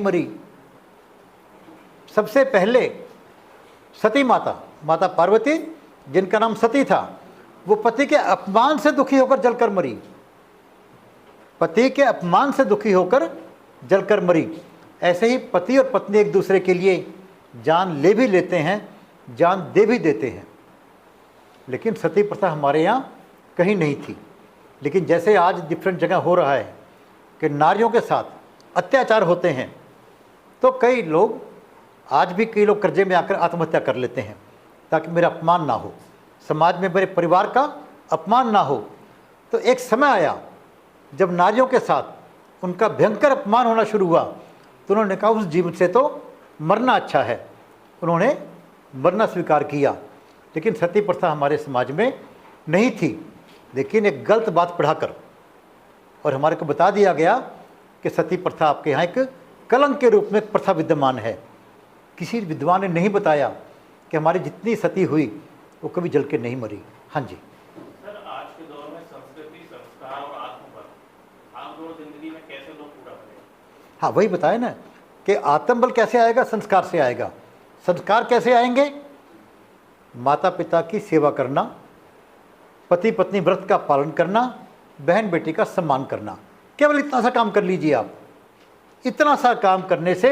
मरी। सबसे पहले सती माता, माता पार्वती जिनका नाम सती था, वो पति के अपमान से दुखी होकर जलकर मरी। पति के अपमान से दुखी होकर जलकर मरी। ऐसे ही पति और पत्नी एक दूसरे के लिए जान ले भी लेते हैं, जान दे भी देते हैं। लेकिन सती प्रथा हमारे यहाँ कहीं नहीं थी। लेकिन जैसे आज डिफरेंट जगह हो रहा है कि नारियों के साथ अत्याचार होते हैं, तो कई लोग आज भी कई लोग कर्जे में आकर आत्महत्या कर लेते हैं ताकि मेरा अपमान ना हो, समाज में मेरे परिवार का अपमान ना हो। तो एक समय आया जब नारियों के साथ उनका भयंकर अपमान होना शुरू हुआ, तो उन्होंने कहा उस जीवन से तो मरना अच्छा है। उन्होंने मरना स्वीकार किया। लेकिन सती प्रथा हमारे समाज में नहीं थी। लेकिन एक गलत बात पढ़ाकर और हमारे को बता दिया गया कि सती प्रथा आपके यहाँ एक कलंक के रूप में एक प्रथा विद्यमान है। किसी विद्वान ने नहीं बताया कि हमारी जितनी सती हुई वो कभी जल के नहीं मरी। हाँ जी सर, आज के दौर में संस्कृति, संस्कार और आत्मबल, आप दोनों जिंदगी में कैसे लोग पूरा करें? हाँ, वही बताया ना कि आत्मबल कैसे आएगा, संस्कार से आएगा। संस्कार कैसे आएंगे? माता पिता की सेवा करना, पति पत्नी व्रत का पालन करना, बहन बेटी का सम्मान करना। केवल इतना सा काम कर लीजिए आप। इतना सा काम करने से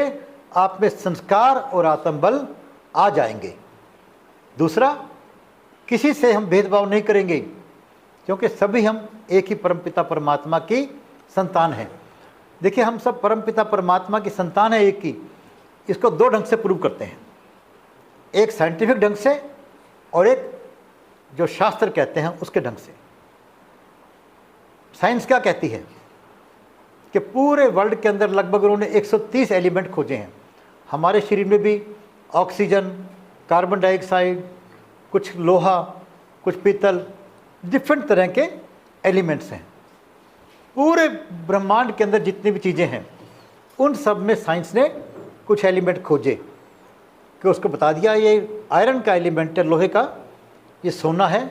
आप में संस्कार और आत्मबल आ जाएंगे। दूसरा, किसी से हम भेदभाव नहीं करेंगे, क्योंकि सभी हम एक ही परमपिता परमात्मा की संतान हैं। देखिए, हम सब परमपिता परमात्मा की संतान है एक ही। इसको दो ढंग से प्रूव करते हैं, एक साइंटिफिक ढंग से और एक जो शास्त्र कहते हैं उसके ढंग से। साइंस क्या कहती है कि पूरे वर्ल्ड के अंदर लगभग उन्होंने 130 एलिमेंट खोजे हैं। हमारे शरीर में भी ऑक्सीजन, कार्बन डाइऑक्साइड, कुछ लोहा, कुछ पीतल, डिफरेंट तरह के एलिमेंट्स हैं। पूरे ब्रह्मांड के अंदर जितनी भी चीज़ें हैं उन सब में साइंस ने कुछ एलिमेंट खोजे कि उसको बता दिया ये आयरन का एलिमेंट है, लोहे का, ये सोना है,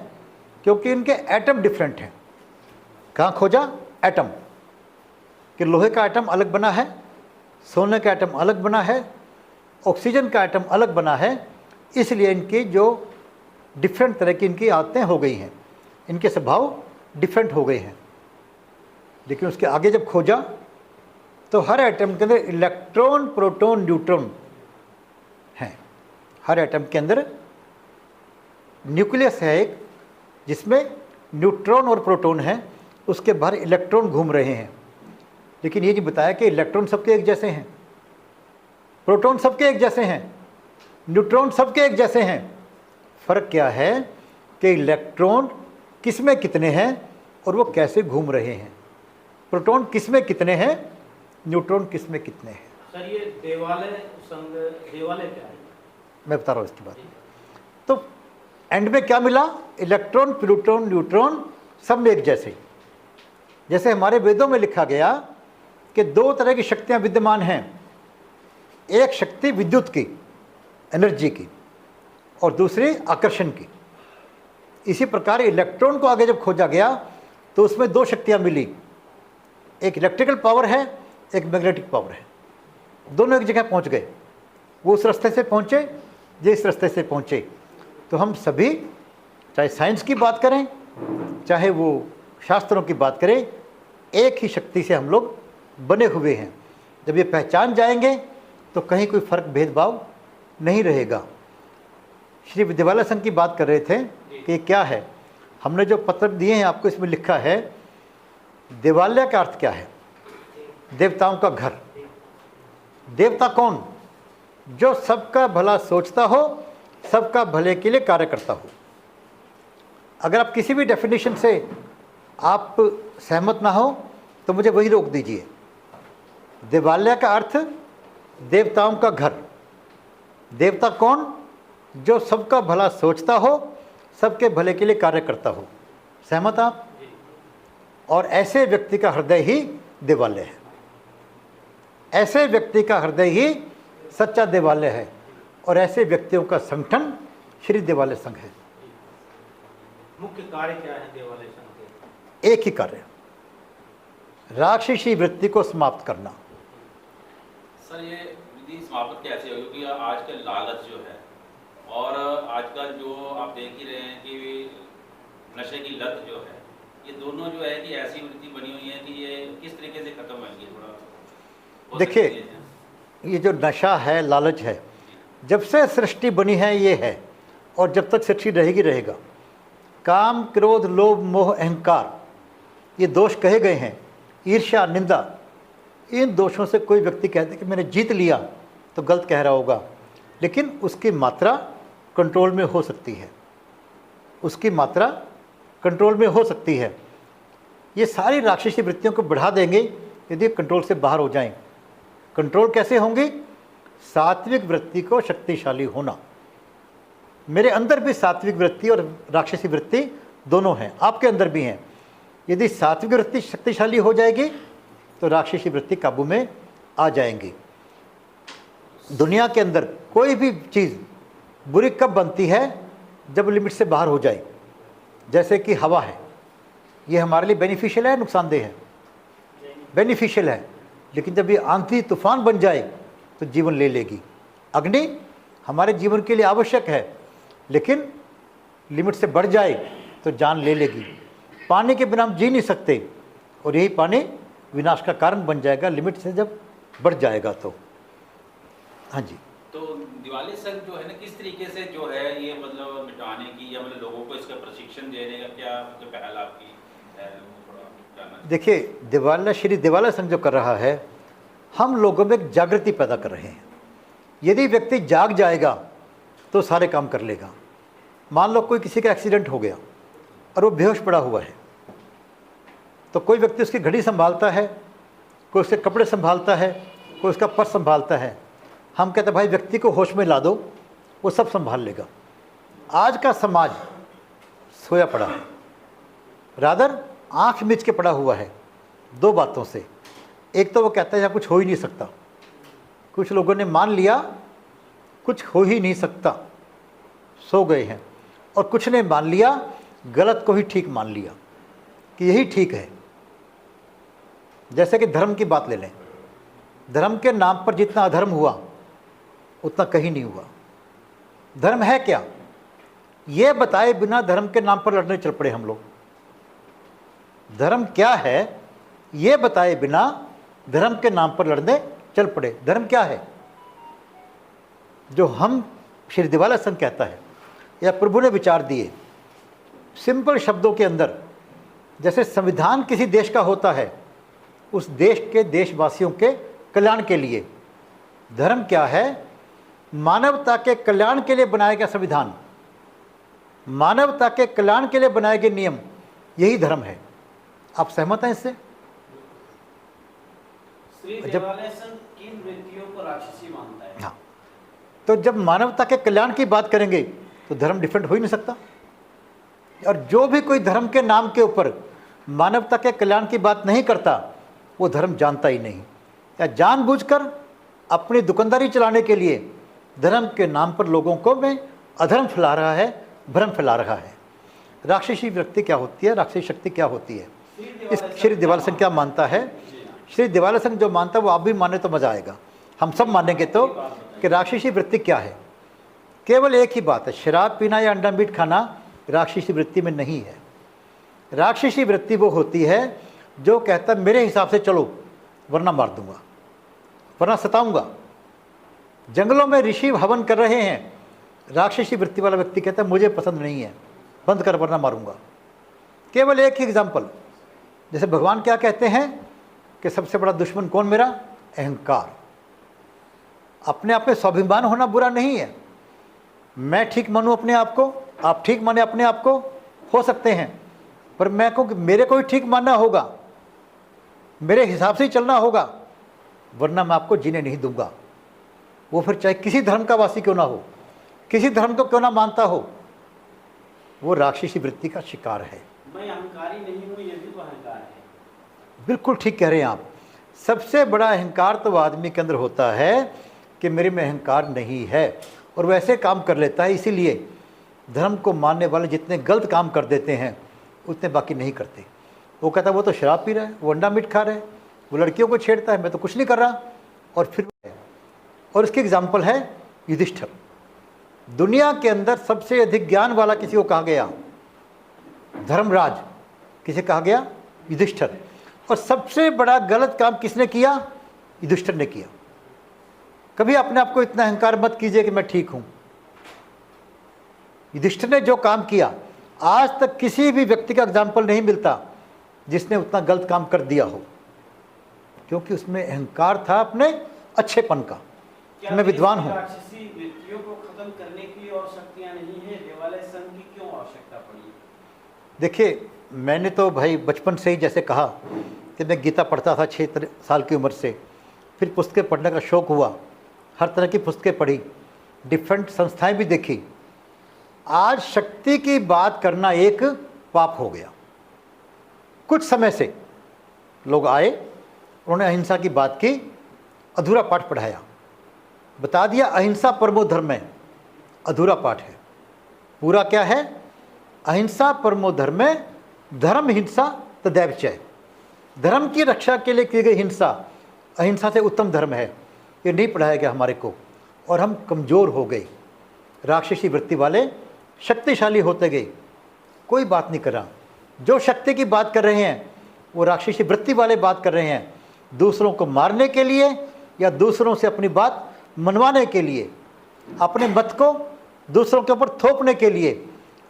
क्योंकि इनके एटम डिफरेंट हैं। कहाँ खोजा? एटम, कि लोहे का एटम अलग बना है, सोने का एटम अलग बना है, ऑक्सीजन का एटम अलग बना है। इसलिए इनकी जो डिफरेंट तरह की इनकी आदतें हो गई हैं, इनके स्वभाव डिफरेंट हो गए हैं। लेकिन उसके आगे जब खोजा तो हर एटम के अंदर इलेक्ट्रॉन, प्रोटॉन, न्यूट्रॉन हैं। हर एटम के अंदर न्यूक्लियस है एक, जिसमें न्यूट्रॉन और प्रोटॉन हैं, उसके बाहर इलेक्ट्रॉन घूम रहे हैं। लेकिन ये नहीं बताया कि इलेक्ट्रॉन सबके एक जैसे हैं, प्रोटॉन सबके एक जैसे हैं, न्यूट्रॉन सबके एक जैसे हैं। फ़र्क क्या है कि इलेक्ट्रॉन किस में कितने हैं और वो कैसे घूम रहे हैं। प्रोटॉन किस में कितने हैं, न्यूट्रॉन किस में कितने हैं। सर, ये देवालय संघ, देवालय क्या है? मैं बता रहा हूँ इसके बाद। तो एंड में क्या मिला? इलेक्ट्रॉन, प्रोटॉन, न्यूट्रॉन सब में एक जैसे। जैसे हमारे वेदों में लिखा गया कि दो तरह की शक्तियाँ विद्यमान हैं, एक शक्ति विद्युत की, एनर्जी की, और दूसरी आकर्षण की। इसी प्रकार इलेक्ट्रॉन को आगे जब खोजा गया तो उसमें दो शक्तियाँ मिली, एक इलेक्ट्रिकल पावर है, एक मैग्नेटिक पावर है। दोनों एक जगह पहुंच गए। वो उस रास्ते से पहुंचे, ये इस रास्ते से पहुंचे। तो हम सभी, चाहे साइंस की बात करें, चाहे वो शास्त्रों की बात करें, एक ही शक्ति से हम लोग बने हुए हैं। जब ये पहचान जाएंगे तो कहीं कोई फर्क, भेदभाव नहीं रहेगा। श्री विद्यालय संघ की बात कर रहे थे कि ये क्या है। हमने जो पत्र दिए हैं आपको, इसमें लिखा है देवालय का अर्थ क्या है? देवताओं का घर। देवता कौन? जो सबका भला सोचता हो, सबका भले के लिए कार्य करता हो। अगर आप किसी भी डेफिनेशन से आप सहमत ना हो तो मुझे वही रोक दीजिए। देवालय का अर्थ देवताओं का घर। देवता कौन? जो सबका भला सोचता हो, सबके भले के लिए कार्य करता हो। सहमत आप? और ऐसे व्यक्ति का हृदय ही देवालय है। ऐसे व्यक्ति का हृदय ही सच्चा देवालय है। और ऐसे व्यक्तियों का संगठन श्री देवालय संघ है। मुख्य कार्य क्या है देवालय संघ के? एक ही कार्य, राक्षसी वृत्ति को समाप्त करना, सर ये विधि समाप्त कैसे होगी, क्योंकि आजकल लालच जो है और आजकल जो आप देख ही रहे हैं कि नशे की लत जो है, ये दोनों जो है कि ऐसी वृत्ति बनी हुई है कि ये किस तरीके से खत्म होगी, थोड़ा हो देखिए, सकती है? ये जो नशा है, लालच है, जब से सृष्टि बनी है ये है, और जब तक सृष्टि रहेगी रहेगा। काम, क्रोध, लोभ, मोह, अहंकार, ये दोष कहे गए हैं। ईर्ष्या, निंदा, इन दोषों से कोई व्यक्ति कहते कि मैंने जीत लिया तो गलत कह रहा होगा, लेकिन उसकी मात्रा कंट्रोल में हो सकती है, उसकी मात्रा कंट्रोल में हो सकती है। ये सारी राक्षसी वृत्तियों को बढ़ा देंगे यदि कंट्रोल से बाहर हो जाएं। कंट्रोल कैसे होंगी? सात्विक वृत्ति को शक्तिशाली होना। मेरे अंदर भी सात्विक वृत्ति और राक्षसी वृत्ति दोनों हैं, आपके अंदर भी हैं। यदि सात्विक वृत्ति शक्तिशाली हो जाएगी तो राक्षसी वृत्ति काबू में आ जाएंगी। दुनिया के अंदर कोई भी चीज़ बुरी कब बनती है? जब लिमिट से बाहर हो जाए। जैसे कि हवा है, ये हमारे लिए बेनिफिशियल है, नुकसानदेह है? बेनिफिशियल है, लेकिन जब ये आंधी तूफान बन जाए तो जीवन ले लेगी। अग्नि हमारे जीवन के लिए आवश्यक है, लेकिन लिमिट से बढ़ जाए तो जान ले लेगी। पानी के बिना हम जी नहीं सकते, और यही पानी विनाश का कारण बन जाएगा लिमिट से जब बढ़ जाएगा तो। हाँ जी। तो दिवाली संघ जो है ना, किस तरीके से जो है ये मतलब मिटाने की, या मतलब लोगों को इसका प्रशिक्षण देने का क्या जो पहल आपकी है, वो थोड़ा जानना चाहिए। देखिए, श्री दिवाला संघ जो कर रहा है, हम लोगों में एक जागृति पैदा कर रहे हैं। यदि व्यक्ति जाग जाएगा तो सारे काम कर लेगा। मान लो कोई किसी का एक्सीडेंट हो गया और वो बेहोश पड़ा हुआ है, तो कोई व्यक्ति उसकी घड़ी संभालता है, कोई उसके कपड़े संभालता है, कोई उसका पर्स संभालता है। हम कहते हैं भाई व्यक्ति को होश में ला दो, वो सब संभाल लेगा। आज का समाज सोया पड़ा है, रादर आंख मिच के पड़ा हुआ है दो बातों से। एक तो वो कहता है यहाँ कुछ हो ही नहीं सकता। कुछ लोगों ने मान लिया कुछ हो ही नहीं सकता, सो गए हैं। और कुछ ने मान लिया, गलत को ही ठीक मान लिया कि यही ठीक है। जैसे कि धर्म की बात ले लें, धर्म के नाम पर जितना अधर्म हुआ उतना कहीं नहीं हुआ। धर्म है क्या, ये बताए बिना धर्म के नाम पर लड़ने चल पड़े हम लोग। धर्म क्या है ये बताए बिना धर्म के नाम पर लड़ने चल पड़े। धर्म क्या है जो हम श्री दिवाला संघ कहता है, या प्रभु ने विचार दिए सिंपल शब्दों के अंदर। जैसे संविधान किसी देश का होता है, उस देश के देशवासियों के कल्याण के लिए। धर्म क्या है? मानवता के कल्याण के लिए बनाया गया संविधान, मानवता के कल्याण के लिए बनाए गए नियम, यही धर्म है। आप सहमत हैं इससे? श्री दिवाला संघ किन वृत्तियों को राक्षसी मानता है? हाँ, तो जब मानवता के कल्याण की बात करेंगे तो धर्म डिफरेंट हो ही नहीं सकता। और जो भी कोई धर्म के नाम के ऊपर मानवता के कल्याण की बात नहीं करता, वो धर्म जानता ही नहीं, या जानबूझकर अपनी दुकानदारी चलाने के लिए धर्म के नाम पर लोगों को में अधर्म फैला रहा है, भ्रम फैला रहा है। राक्षसी व्यक्ति क्या होती है, राक्षसी शक्ति क्या होती है, इस श्री दिवाला संघ क्या मानता है? श्री दिवाला संघ जो मानता है वो आप भी माने तो मज़ा आएगा। हम सब मानेंगे तो कि राक्षसी वृत्ति क्या है। केवल एक ही बात है, शराब पीना या अंडा मीट खाना राक्षसी वृत्ति में नहीं है। राक्षसी वृत्ति वो होती है जो कहता है मेरे हिसाब से चलो वरना मार दूंगा, वरना सताऊंगा। जंगलों में ऋषि हवन कर रहे हैं, राक्षसी वृत्ति वाला व्यक्ति कहता है मुझे पसंद नहीं है, बंद कर वरना मारूंगा। केवल एक ही एग्जाम्पल, जैसे भगवान क्या कहते हैं कि सबसे बड़ा दुश्मन कौन मेरा? अहंकार। अपने आप में स्वाभिमान होना बुरा नहीं है। मैं ठीक मानूं अपने आप को, आप ठीक माने अपने आप को, हो सकते हैं, पर मैं कहूँ कि मेरे को ही ठीक मानना होगा, मेरे हिसाब से ही चलना होगा, वरना मैं आपको जीने नहीं दूंगा। वो फिर चाहे किसी धर्म का वासी क्यों ना हो, किसी धर्म को क्यों ना मानता हो, वो राक्षसी वृत्ति का शिकार है। मैं अहंकारी नहीं हूँ, ये भी तो अहंकार है। बिल्कुल ठीक कह रहे हैं आप। सबसे बड़ा अहंकार तो आदमी के अंदर होता है कि मेरे में अहंकार नहीं है, और वैसे काम कर लेता है। इसीलिए धर्म को मानने वाले जितने गलत काम कर देते हैं उतने बाकी नहीं करते। वो कहता है वो तो शराब पी रहा है, वो अंडा मीट खा रहा है, वो लड़कियों को छेड़ता है, मैं तो कुछ नहीं कर रहा। और फिर और इसकी एग्जाम्पल है युधिष्ठिर। दुनिया के अंदर सबसे अधिक ज्ञान वाला किसी को कहा गया? धर्मराज। किसे कहा गया? युधिष्ठिर। और सबसे बड़ा गलत काम किसने किया? युधिष्ठिर ने किया। कभी अपने आप को इतना अहंकार मत कीजिए कि मैं ठीक हूं। युधिष्ठिर ने जो काम किया, आज तक किसी भी व्यक्ति का एग्जाम्पल नहीं मिलता जिसने उतना गलत काम कर दिया हो, क्योंकि उसमें अहंकार था अपने अच्छेपन का। मैं विद्वान हूं। राक्षसी वृत्तियों को खत्म करने की और शक्तियां नहीं है, देवालय संघ की क्यों आवश्यकता पड़ी? देखिए, मैंने तो भाई बचपन से ही जैसे कहा कि मैं गीता पढ़ता था 6 साल की उम्र से, फिर पुस्तकें पढ़ने का शौक़ हुआ, हर तरह की पुस्तकें पढ़ी, डिफरेंट संस्थाएं भी देखी। आज शक्ति की बात करना एक पाप हो गया। कुछ समय से लोग आए, उन्होंने अहिंसा की बात की, अधूरा पाठ पढ़ाया, बता दिया अहिंसा परमो धर्म है, अधूरा पाठ है। पूरा क्या है? अहिंसा परमो धर्म है, धर्म हिंसा तदैव चय। धर्म की रक्षा के लिए की गई हिंसा अहिंसा से उत्तम धर्म है। ये नहीं पढ़ाया गया हमारे को, और हम कमज़ोर हो गए, राक्षसी वृत्ति वाले शक्तिशाली होते गए। कोई बात नहीं कर रहा। जो शक्ति की बात कर रहे हैं वो राक्षसी वृत्ति वाले बात कर रहे हैं, दूसरों को मारने के लिए या दूसरों से अपनी बात मनवाने के लिए, अपने मत को दूसरों के ऊपर थोपने के लिए।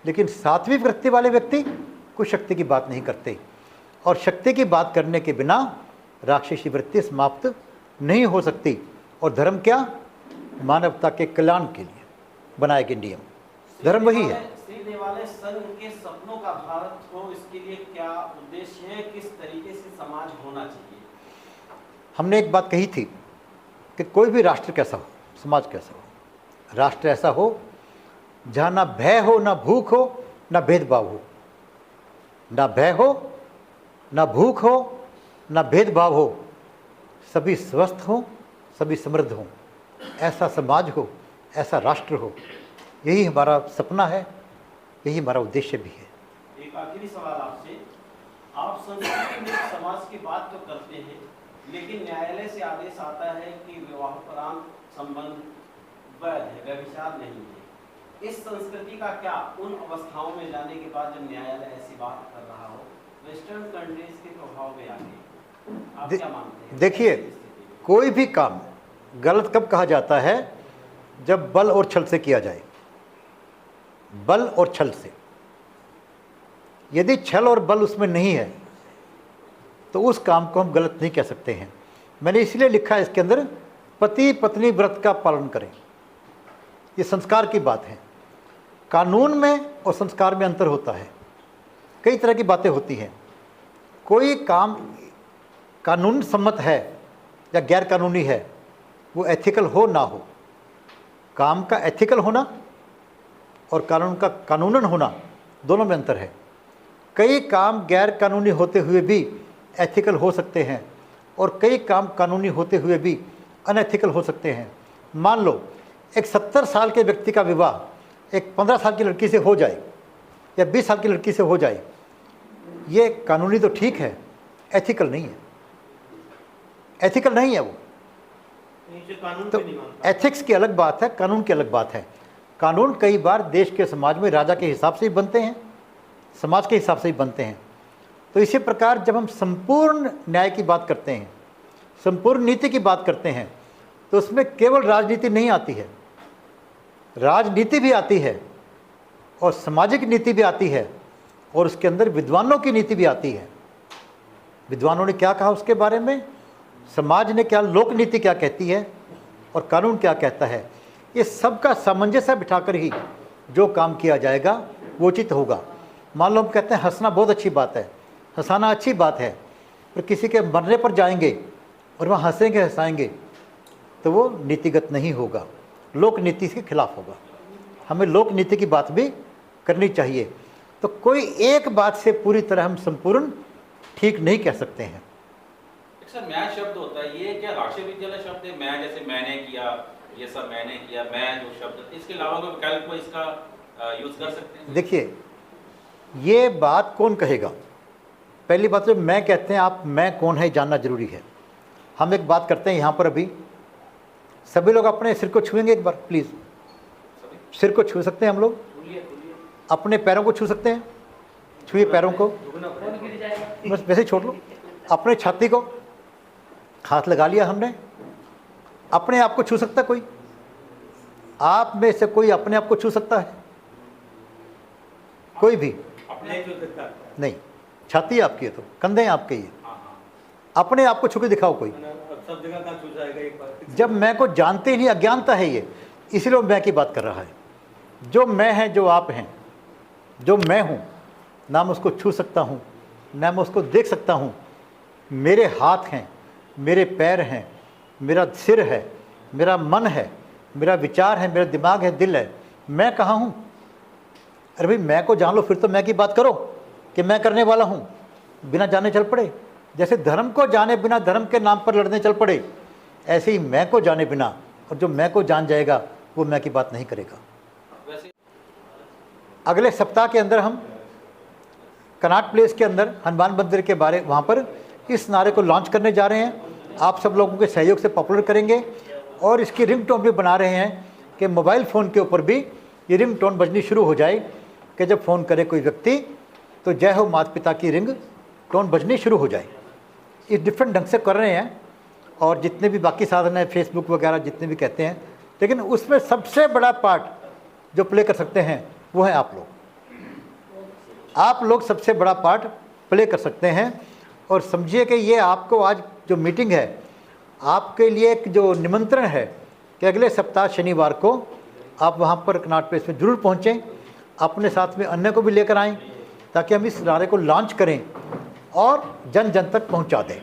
लेकिन सात्विक वृत्ति वाले व्यक्ति कोई शक्ति की बात नहीं करते, और शक्ति की बात करने के बिना राक्षसी वृत्ति समाप्त नहीं हो सकती। और धर्म क्या? मानवता के कल्याण के लिए बनाए गए नियम, धर्म वही है। श्री देवालय संघ के सपनों का भारत हो, इसके लिए क्या उद्देश्य है? किस तरीके से समाज होना चाहिए? हमने एक बात कही थी कि कोई भी राष्ट्र कैसा हो, समाज कैसा हो, राष्ट्र ऐसा हो जहाँ ना भय हो, ना भूख हो, ना भेदभाव हो। ना भय हो, ना भूख हो, ना भेदभाव हो, सभी स्वस्थ हों, सभी समृद्ध हों। ऐसा समाज हो, ऐसा राष्ट्र हो, यही हमारा सपना है, यही हमारा उद्देश्य भी है। एक आखिरी सवाल आपसे। आप संस्कृति में समाज की बात तो करते हैं, लेकिन न्यायालय से आदेश आता है कि विवाहोपरांत संबंध वैध है, व्यभिचार नहीं है। इस संस्कृति का क्या उन अवस्थाओं में जाने के बाद जब न्यायालय ऐसी बात कर रहा हो, वेस्टर्न कंट्रीज के प्रभाव में आगे आप क्या मानते हैं? देखिए, कोई भी काम गलत कब कहा जाता है? जब बल और छल से किया जाए। बल और छल से। यदि छल और बल उसमें नहीं है तो उस काम को हम गलत नहीं कह सकते हैं। मैंने इसलिए लिखा है इसके अंदर, पति पत्नी व्रत का पालन करें। ये संस्कार की बात है। कानून में और संस्कार में अंतर होता है। कई तरह की बातें होती हैं। कोई काम कानून सम्मत है या गैर कानूनी है, वो एथिकल हो ना हो, काम का एथिकल होना और कानून का कानूनन होना, दोनों में अंतर है। कई काम गैर कानूनी होते हुए भी एथिकल हो सकते हैं और कई काम कानूनी होते हुए भी अनएथिकल हो सकते हैं। मान लो एक 70 साल के व्यक्ति का विवाह एक 15 साल की लड़की से हो जाए या 20 साल की लड़की से हो जाए, ये कानूनी तो ठीक है, एथिकल नहीं है। एथिकल नहीं है वो। कानून तो पे नहीं मानता। एथिक्स की अलग बात है, कानून की अलग बात है। कानून कई बार देश के समाज में राजा के हिसाब से ही बनते हैं, समाज के हिसाब से ही बनते हैं। तो इसी प्रकार जब हम संपूर्ण न्याय की बात करते हैं, संपूर्ण नीति की बात करते हैं, तो उसमें केवल राजनीति नहीं आती है, राजनीति भी आती है और सामाजिक नीति भी आती है और उसके अंदर विद्वानों की नीति भी आती है। विद्वानों ने क्या कहा उसके बारे में, समाज ने क्या, लोक नीति क्या कहती है और कानून क्या कहता है। ये सब का सामंजस्य बिठाकर ही जो काम किया जाएगा वो उचित होगा। मान लो हम कहते हैं हंसना बहुत अच्छी बात है, हंसाना अच्छी बात है, पर किसी के मरने पर जाएंगे और वहाँ हंसेंगे हंसाएंगे तो वो नीतिगत नहीं होगा, लोक नीति के खिलाफ होगा। हमें लोक नीति की बात भी करनी चाहिए। तो कोई एक बात से पूरी तरह हम संपूर्ण ठीक नहीं कह सकते हैं। सर मैं शब्द होता है, ये क्या राष्ट्रीय विद्यालय शब्द है? मैं जैसे मैंने किया, ये सब मैंने किया, मैं जो शब्द, इसके अलावा कोई विकल्प को इसका यूज कर सकते हैं? देखिए, ये बात कौन कहेगा? पहली बात तो मैं कहते हैं, आप मैं कौन है जानना जरूरी है। हम एक बात करते हैं यहाँ पर अभी, सभी लोग अपने सिर को छुएंगे एक बार प्लीज़। सिर को छू सकते हैं हम लोग, अपने पैरों को छू सकते हैं, छुए पैरों को, बस वैसे ही छोड़ लो। अपने छाती को हाथ लगा लिया हमने। अपने आप को छू सकता है कोई? आप में से कोई अपने आप को छू सकता है? कोई भी नहीं। छाती आपकी है तो कंधे आपके ही है। अपने आप को छू के दिखाओ कोई। सब जगह कहाँ छू जाएगा एक बार? जब मैं को जानते ही नहीं, अज्ञानता है ये, इसीलिए मैं की बात कर रहा है। जो मैं है, जो आप हैं, जो मैं हूँ, ना मैं उसको छू सकता हूँ, ना मैं उसको देख सकता हूँ। मेरे हाथ हैं, मेरे पैर हैं, मेरा सिर है, मेरा मन है, मेरा विचार है, मेरा दिमाग है, दिल है। मैं कहाँ हूँ? अरे भाई मैं को जान लो, फिर तो मैं की बात करो कि मैं करने वाला हूँ। बिना जाने चल पड़े। जैसे धर्म को जाने बिना धर्म के नाम पर लड़ने चल पड़े, ऐसे ही मैं को जाने बिना, और जो मैं को जान जाएगा वो मैं की बात नहीं करेगा। वैसे अगले सप्ताह के अंदर हम कनॉट प्लेस के अंदर हनुमान मंदिर के बारे वहाँ पर इस नारे को लॉन्च करने जा रहे हैं। आप सब लोगों के सहयोग से पॉपुलर करेंगे और इसकी रिंगटोन भी बना रहे हैं कि मोबाइल फ़ोन के ऊपर भी ये रिंगटोन बजनी शुरू हो जाए कि जब फ़ोन करे कोई व्यक्ति तो जय हो माता पिता की रिंग टोन बजनी शुरू हो जाए। इस डिफरेंट ढंग से कर रहे हैं और जितने भी बाकी साधन हैं, फेसबुक वगैरह जितने भी कहते हैं, लेकिन उसमें सबसे बड़ा पार्ट जो प्ले कर सकते हैं वो है आप लोग। आप लोग सबसे बड़ा पार्ट प्ले कर सकते हैं। और समझिए कि ये आपको आज जो मीटिंग है आपके लिए एक जो निमंत्रण है कि अगले सप्ताह शनिवार को आप वहाँ पर कनॉट प्लेस में ज़रूर पहुँचें, अपने साथ में अन्य को भी लेकर आएँ ताकि हम इस नारे को लॉन्च करें और जन जन तक पहुँचा दें।